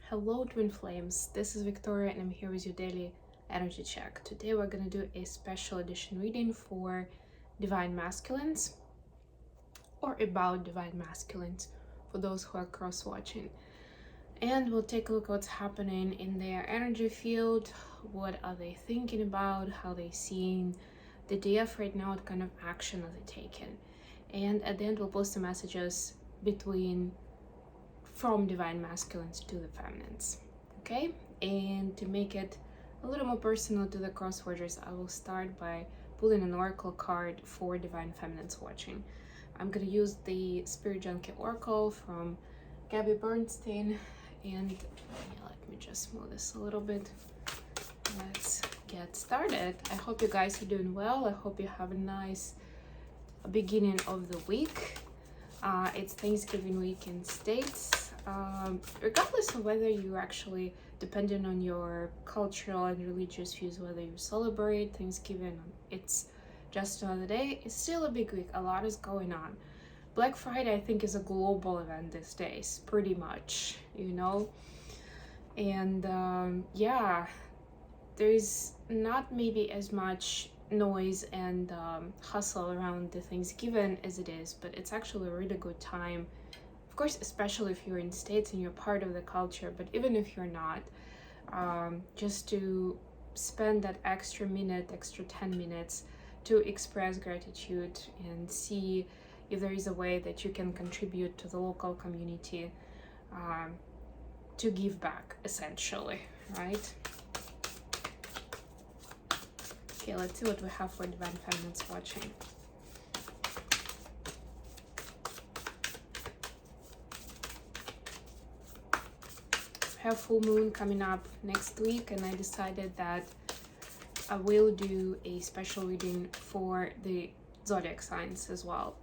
Hello twin flames, this is Victoria and I'm here with your daily energy check. Today we're going to do a special edition reading for divine masculines, or about divine masculines for those who are cross watching. And we'll take a look at what's happening in their energy field, what are they thinking about, how they seeing the DF right now, what kind of action are they taking. And at the end we'll post the messages from divine masculines to the feminines, okay? And to make it a little more personal to the crosswatchers, I will start by pulling an oracle card for divine feminines watching. I'm gonna use the Spirit Junkie Oracle from Gabby Bernstein, and let me just move this a little bit. Let's get started. I hope you guys are doing well. I hope you have a nice beginning of the week. It's Thanksgiving week in States. Regardless of whether you actually, depending on your cultural and religious views, whether you celebrate Thanksgiving, it's just another day, it's still a big week. A lot is going on. Black Friday, I think, is a global event these days, pretty much, you know? And yeah, there's not maybe as much noise and hustle around the Thanksgiving as it is, but it's actually a really good time. Of course, especially if you're in States and you're part of the culture, but even if you're not, just to spend that extra 10 minutes to express gratitude and see if there is a way that you can contribute to the local community, to give back, essentially, right? Okay, let's see what we have for divine feminines watching. I have full moon coming up next week, and I decided that I will do a special reading for the zodiac signs as well.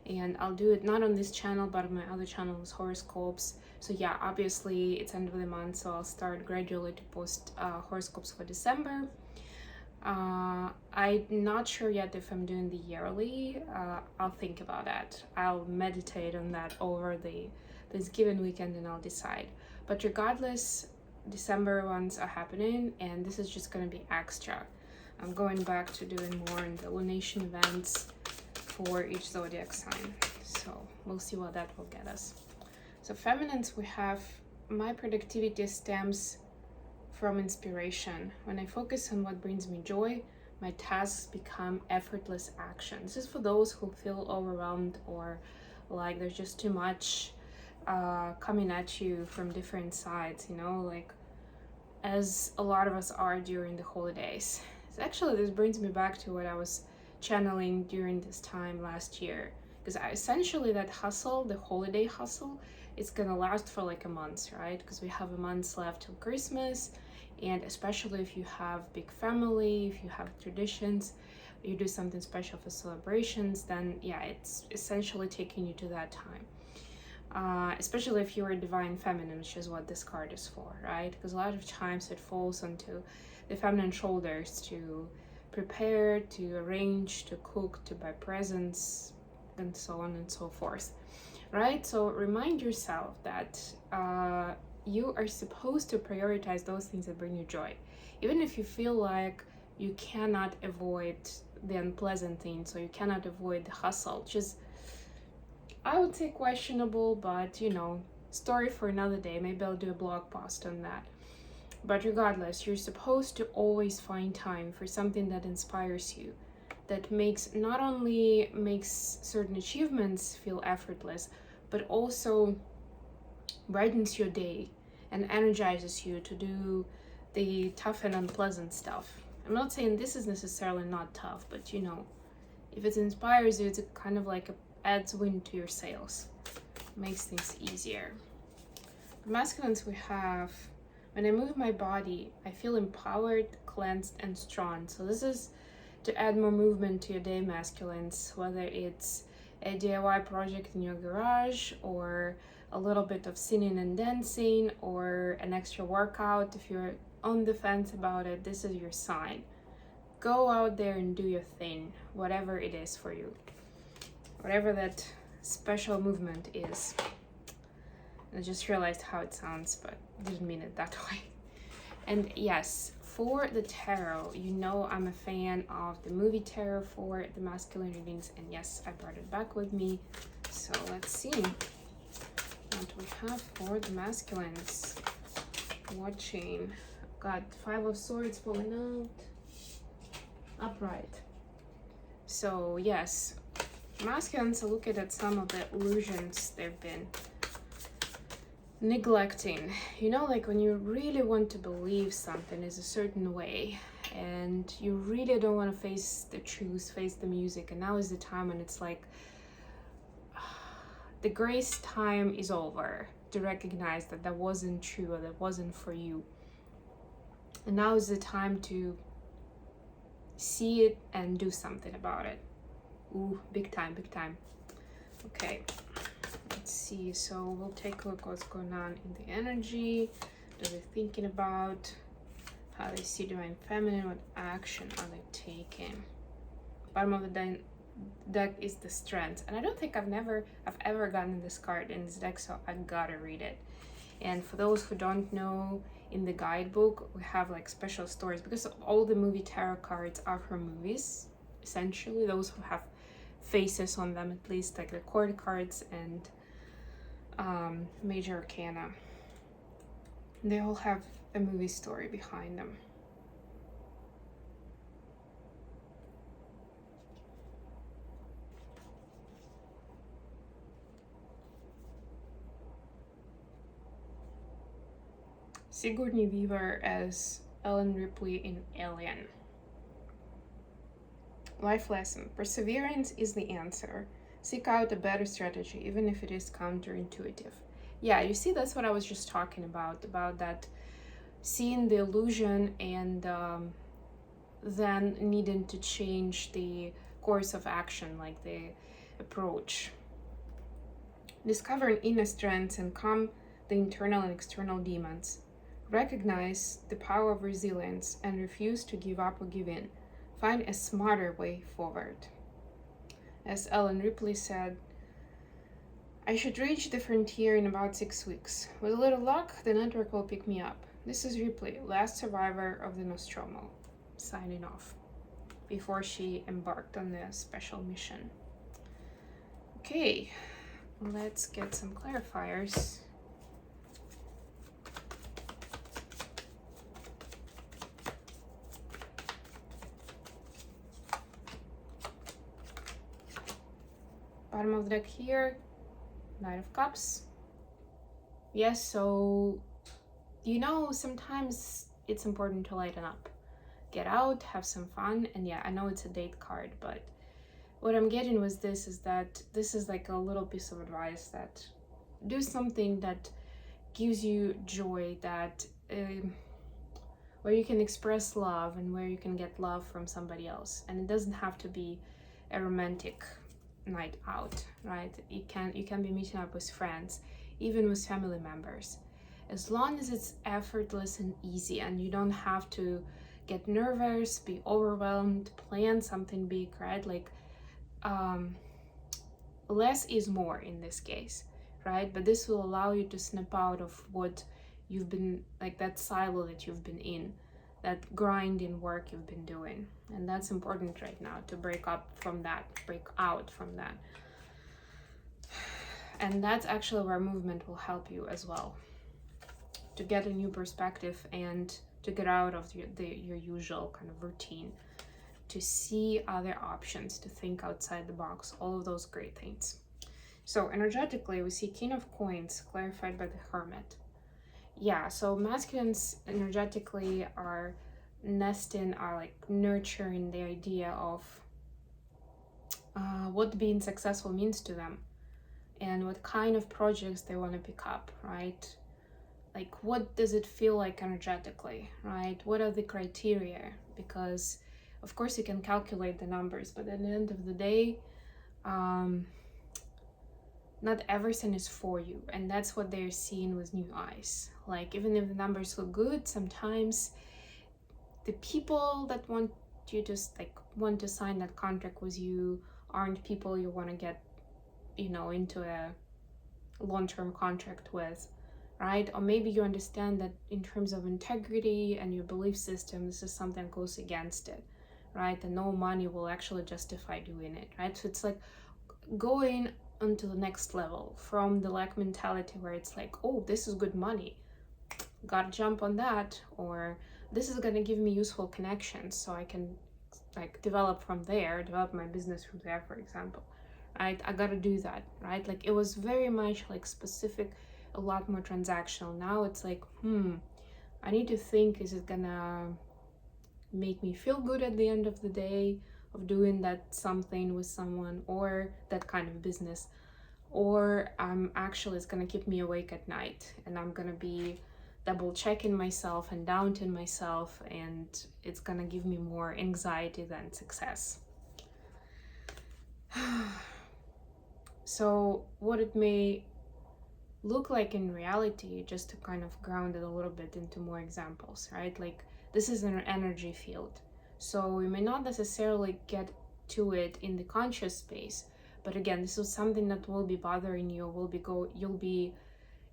And I'll do it not on this channel, but on my other channel with horoscopes. So yeah, obviously it's end of the month, so I'll start gradually to post horoscopes for December. I'm not sure yet if I'm doing the yearly. I'll think about that. I'll meditate on that over the Thanksgiving weekend and I'll decide. But regardless, December ones are happening, and this is just going to be extra. I'm going back to doing more in the lunation events for each zodiac sign. So we'll see what that will get us. So feminines, we have my productivity stems from inspiration. When I focus on what brings me joy, my tasks become effortless action. This is for those who feel overwhelmed or like there's just too much coming at you from different sides, you know, like as a lot of us are during the holidays. So actually this brings me back to what I was channeling during this time last year, because essentially that hustle, the holiday hustle, it's gonna last for like a month, right? Because we have a month left till Christmas, and especially if you have big family, if you have traditions, you do something special for celebrations, then yeah, it's essentially taking you to that time. Especially if you're a divine feminine, which is what this card is for, right? Because a lot of times it falls onto the feminine shoulders to prepare, to arrange, to cook, to buy presents, and so on and so forth, right? So remind yourself that you are supposed to prioritize those things that bring you joy, even if you feel like you cannot avoid the unpleasant things, or you cannot avoid the hustle, which is, I would say, questionable, but you know, story for another day. Maybe I'll do a blog post on that. But regardless, you're supposed to always find time for something that inspires you, that not only makes certain achievements feel effortless, but also brightens your day and energizes you to do the tough and unpleasant stuff. I'm not saying this is necessarily not tough, but you know, if it inspires you, it's kind of like adds wind to your sails, makes things easier. For masculines, we have, when I move my body, I feel empowered, cleansed, and strong. So this is to add more movement to your day, masculines, whether it's a DIY project in your garage, or a little bit of singing and dancing, or an extra workout. If you're on the fence about it, this is your sign. Go out there and do your thing, whatever it is for you, whatever that special movement is. I just realized how it sounds, but didn't mean it that way. And yes, for the tarot, you know I'm a fan of the movie tarot for the masculine readings, and yes, I brought it back with me. So let's see what we have for the masculines watching. Got 5 of Swords falling out, upright. So yes, masculines are looking at some of the illusions they've been neglecting. You know, like when you really want to believe something is a certain way and you really don't want to face the truth, face the music, and now is the time when it's like the grace time is over to recognize that that wasn't true or that wasn't for you. And now is the time to see it and do something about it. Ooh, big time, big time. Okay, let's see. So we'll take a look what's going on in the energy. What are they thinking about? How they see divine feminine? What action are they taking? Bottom of the deck is the strength, and I don't think I've ever gotten this card in this deck, so I gotta read it. And for those who don't know, in the guidebook we have like special stories because all the movie tarot cards are from movies, essentially, those who have faces on them, at least, like the court cards and major arcana. They all have a movie story behind them. Sigourney Weaver as Ellen Ripley in Alien. Life lesson: perseverance is the answer. Seek out a better strategy, even if it is counterintuitive. Yeah, you see, that's what I was just talking about that seeing the illusion and then needing to change the course of action, like the approach. Discovering inner strengths and calm the internal and external demons. Recognize the power of resilience and refuse to give up or give in. Find a smarter way forward. As Ellen Ripley said, I should reach the frontier in about 6 weeks. With a little luck, the network will pick me up. This is Ripley, last survivor of the Nostromo, signing off before she embarked on the special mission. Okay, let's get some clarifiers. Bottom of the deck here, Knight of Cups. Yes, so, you know, sometimes it's important to lighten up. Get out, have some fun, and yeah, I know it's a date card, but what I'm getting with this is that this is like a little piece of advice that do something that gives you joy, that where you can express love and where you can get love from somebody else. And it doesn't have to be a romantic night out, right? You can be meeting up with friends, even with family members, as long as it's effortless and easy and you don't have to get nervous, be overwhelmed, plan something big, right? Like less is more in this case, right? But this will allow you to snap out of what you've been, like that silo that you've been in, that grinding work you've been doing. And that's important right now, to break out from that. And that's actually where movement will help you as well, to get a new perspective and to get out of your usual kind of routine, to see other options, to think outside the box, all of those great things. So energetically, we see King of Coins clarified by the Hermit. Yeah, so masculines energetically are nesting, are like nurturing the idea of what being successful means to them and what kind of projects they want to pick up, right? Like, what does it feel like energetically, right? What are the criteria? Because of course you can calculate the numbers, but at the end of the day, not everything is for you, and that's what they're seeing with new eyes. Like, even if the numbers look good, sometimes the people that want you to want to sign that contract with you aren't people you want to get, you know, into a long-term contract with, right? Or maybe you understand that in terms of integrity and your belief system, this is something that goes against it, right? And no money will actually justify doing it, right? So it's like going onto the next level from the lack mentality where it's like, oh, this is good money, gotta jump on that, or this is gonna give me useful connections so I can like develop from there, develop my business from there, for example, right? I gotta do that, right? Like it was very much like specific, a lot more transactional. Now it's like, I need to think, is it gonna make me feel good at the end of the day of doing that something with someone or that kind of business, or actually it's gonna keep me awake at night and I'm gonna be double checking myself and doubting myself, and it's gonna give me more anxiety than success. So what it may look like in reality, just to kind of ground it a little bit into more examples, right? Like this is an energy field, so we may not necessarily get to it in the conscious space, but again, this is something that will be bothering you,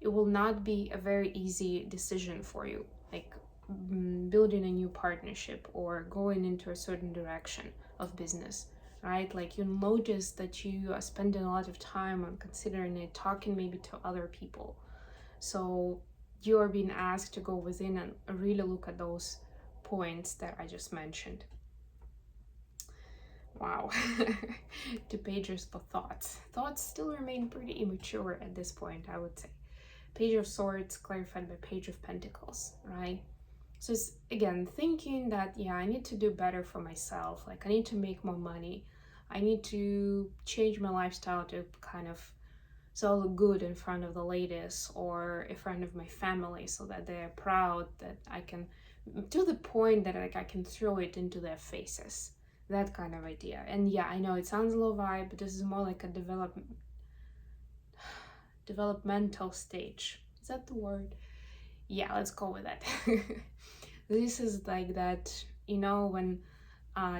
it will not be a very easy decision for you, like building a new partnership or going into a certain direction of business, right? Like you notice that you are spending a lot of time on considering it, talking maybe to other people. So you are being asked to go within and really look at those points that I just mentioned. Wow. 2 pages for thoughts. Thoughts still remain pretty immature at this point, I would say. Page of Swords clarified by Page of Pentacles, right? So it's again thinking that, yeah, I need to do better for myself. Like I need to make more money. I need to change my lifestyle to kind of so I look good in front of the ladies or in front of my family, so that they're proud that I can, to the point that like I can throw it into their faces. That kind of idea. And yeah, I know it sounds a low vibe, but this is more like a developmental stage. Is that the word? Yeah, let's go with that. This is like that, when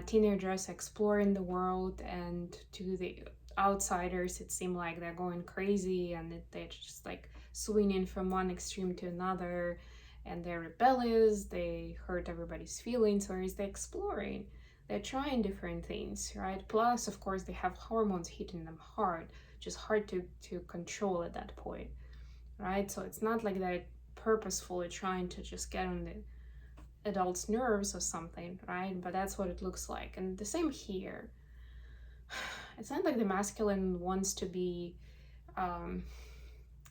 teenagers exploring the world, and to the outsiders it seems like they're going crazy and they're just like swinging from one extreme to another, and they're rebellious, they hurt everybody's feelings, whereas they're exploring, they're trying different things, right? Plus of course they have hormones hitting them hard, just hard to control at that point, right? So it's not like they're purposefully trying to just get on the adult's nerves or something, right? But that's what it looks like. And the same here. It's not like the masculine wants to be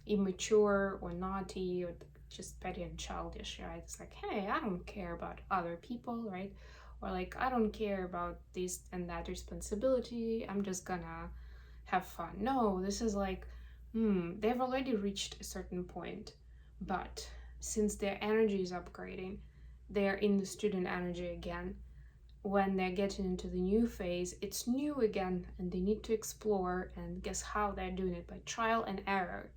immature or naughty or just petty and childish, right? It's like, hey, I don't care about other people, right? Or like, I don't care about this and that responsibility, I'm just gonna have fun. No, this is like, they've already reached a certain point, but since their energy is upgrading, they're in the student energy again. When they're getting into the new phase, it's new again, and they need to explore, and guess how they're doing it? By trial and error.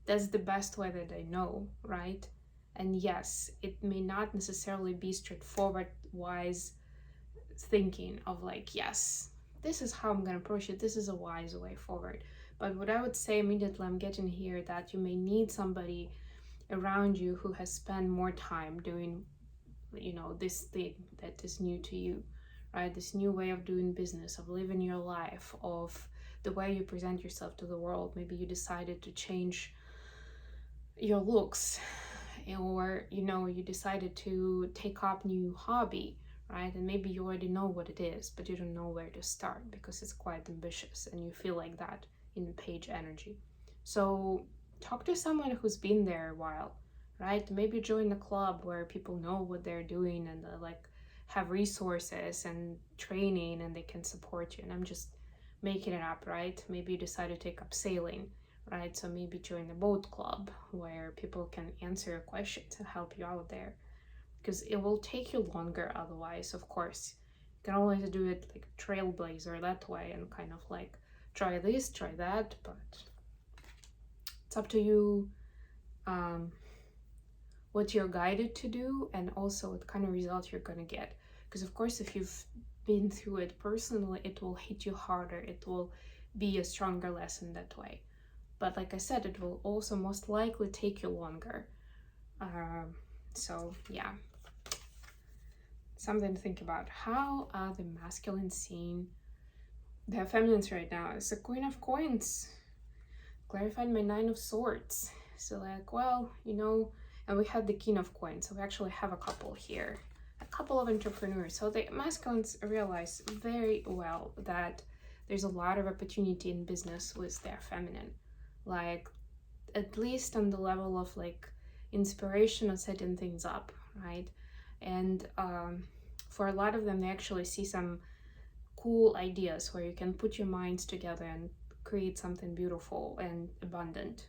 That's the best way that they know, right? And yes, it may not necessarily be straightforward, wise thinking of like, yes, this is how I'm gonna approach it, this is a wise way forward. But what I would say immediately, I'm getting here that you may need somebody around you who has spent more time doing, this thing that is new to you, right? This new way of doing business, of living your life, of the way you present yourself to the world. Maybe you decided to change your looks, or you decided to take up new hobby, right? And maybe you already know what it is, but you don't know where to start because it's quite ambitious and you feel like that in page energy. So talk to someone who's been there a while, right? Maybe join a club where people know what they're doing and like have resources and training and they can support you. And I'm just making it up, right? Maybe you decide to take up sailing, right? So maybe join a boat club where people can answer your questions and help you out there, because it will take you longer otherwise. Of course, you can always do it like trailblazer that way and kind of like try this, try that, but it's up to you what you're guided to do, and also what kind of result you're gonna get. Because of course, if you've been through it personally, it will hit you harder, it will be a stronger lesson that way. But like I said, it will also most likely take you longer. So yeah, something to think about. How are the masculines seeing their feminines right now? It's the Queen of Coins, clarified my Nine of Swords. So like, well, you know, and we had the King of Coins, so we actually have a couple here, a couple of entrepreneurs. So the masculines realize very well that there's a lot of opportunity in business with their feminine, like at least on the level of like inspiration of setting things up, right? And for a lot of them, they actually see some cool ideas where you can put your minds together and create something beautiful and abundant,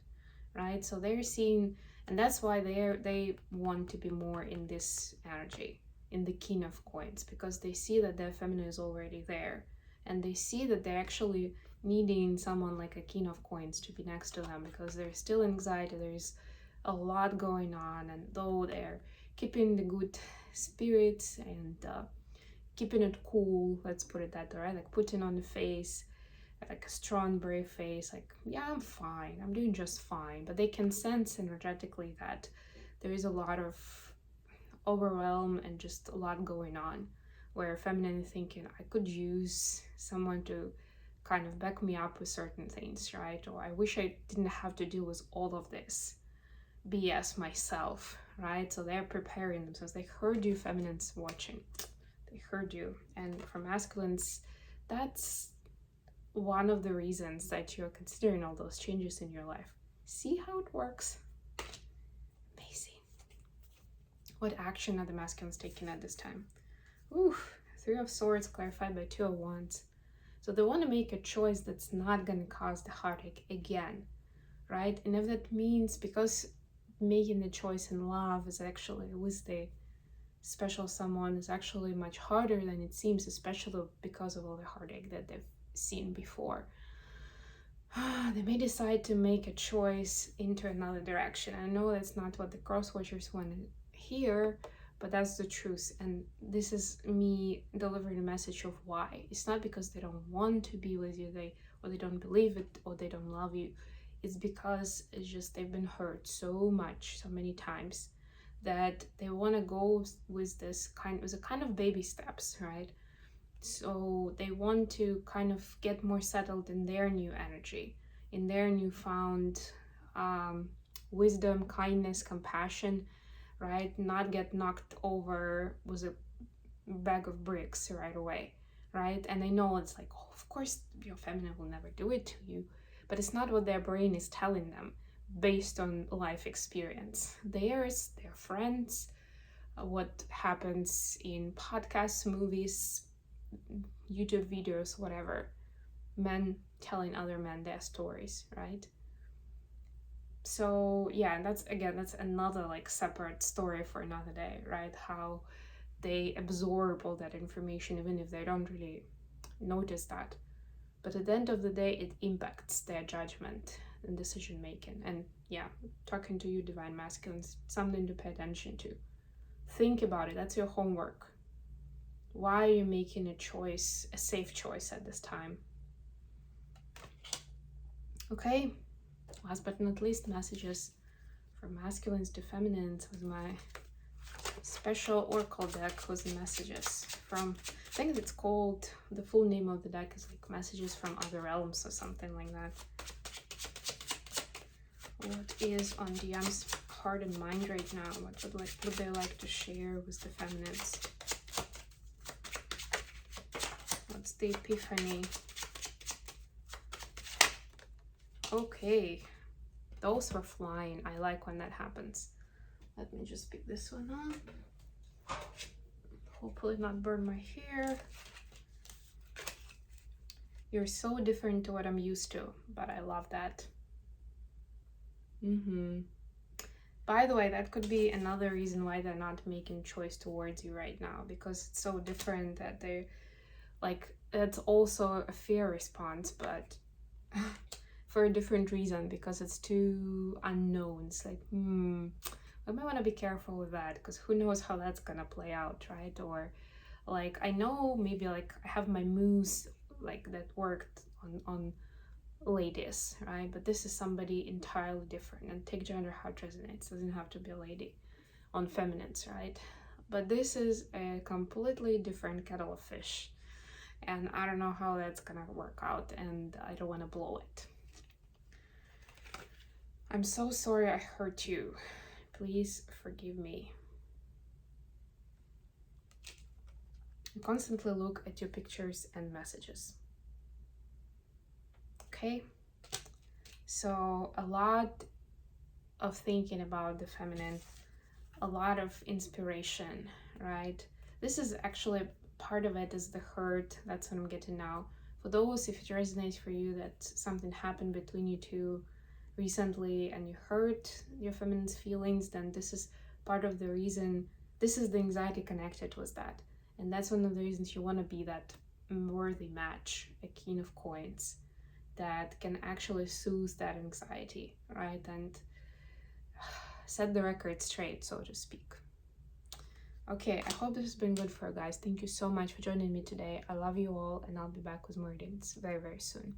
right? So they're seeing, and that's why they want to be more in this energy, in the King of Coins, because they see that their feminine is already there, and they see that they're actually needing someone like a King of Coins to be next to them, because there's still anxiety, there's a lot going on, and though they're keeping the good spirits and keeping it cool, let's put it that way, right? Like putting on the face, like a strong, brave face, like, yeah, I'm fine, I'm doing just fine. But they can sense energetically that there is a lot of overwhelm and just a lot going on, where feminine is thinking, I could use someone to kind of back me up with certain things, right? Or I wish I didn't have to deal with all of this BS myself, right? So they're preparing themselves. They heard you, feminines watching. They heard you. And for masculines, that's one of the reasons that you're considering all those changes in your life. See how it works? Amazing. What action are the masculines taking at this time? Ooh, Three of Swords clarified by Two of Wands. So they want to make a choice that's not going to cause the heartache again, right? And if that means, because making the choice in love is actually with the special someone is actually much harder than it seems, especially because of all the heartache that they've seen before. They may decide to make a choice into another direction. I know that's not what the cross watchers want to hear, but that's the truth. And this is me delivering a message of why. It's not because they don't want to be with you, or they don't believe it, or they don't love you. It's because it's just they've been hurt so much, so many times, that they want to go with this kind of baby steps, right? So they want to kind of get more settled in their new energy, in their newfound wisdom, kindness, compassion, right? Not get knocked over with a bag of bricks right away, right? And I know it's like, oh, of course your feminine will never do it to you, but it's not what their brain is telling them based on life experience. Theirs, their friends, what happens in podcasts, movies, YouTube videos, whatever, men telling other men their stories, right? So yeah, that's another like separate story for another day, right? How they absorb all that information even if they don't really notice that. But at the end of the day, it impacts their judgment and decision making. And yeah, talking to you, divine masculines, something to pay attention to. Think about it. That's your homework. Why are you making a choice, a safe choice at this time? Okay, last but not least, messages for masculines to feminines with my special oracle deck with the messages from, I think it's called, the full name of the deck is like Messages from Other Realms or something like that. What is on DM's heart and mind right now? What would they like to share with the feminines? What's the epiphany? Okay, those were flying. I like when that happens. Let me just pick this one up. Hopefully not burn my hair. You're so different to what I'm used to, but I love that. By the way, that could be another reason why they're not making choice towards you right now, because it's so different that they're like, that's also a fear response, but for a different reason, because it's too unknown. It's like, I might want to be careful with that, because who knows how that's gonna play out, right? Or like, I know maybe like I have my moves like that worked on ladies, right? But this is somebody entirely different, and take gender how it resonates. It doesn't have to be a lady on feminines, right? But this is a completely different kettle of fish, and I don't know how that's gonna work out, and I don't want to blow it. I'm so sorry I hurt you. Please forgive me. Constantly look at your pictures and messages. Okay? So a lot of thinking about the feminine, a lot of inspiration, right? This is actually part of it is the hurt. That's what I'm getting now. For those, if it resonates for you that something happened between you two recently and you hurt your feminine's feelings, then this is part of the reason. This is the anxiety connected with that. And that's one of the reasons you want to be that worthy match, a king of coins, that can actually soothe that anxiety, right? And set the record straight, so to speak. Okay, I hope this has been good for you guys. Thank you so much for joining me today. I love you all, and I'll be back with more readings very, very soon.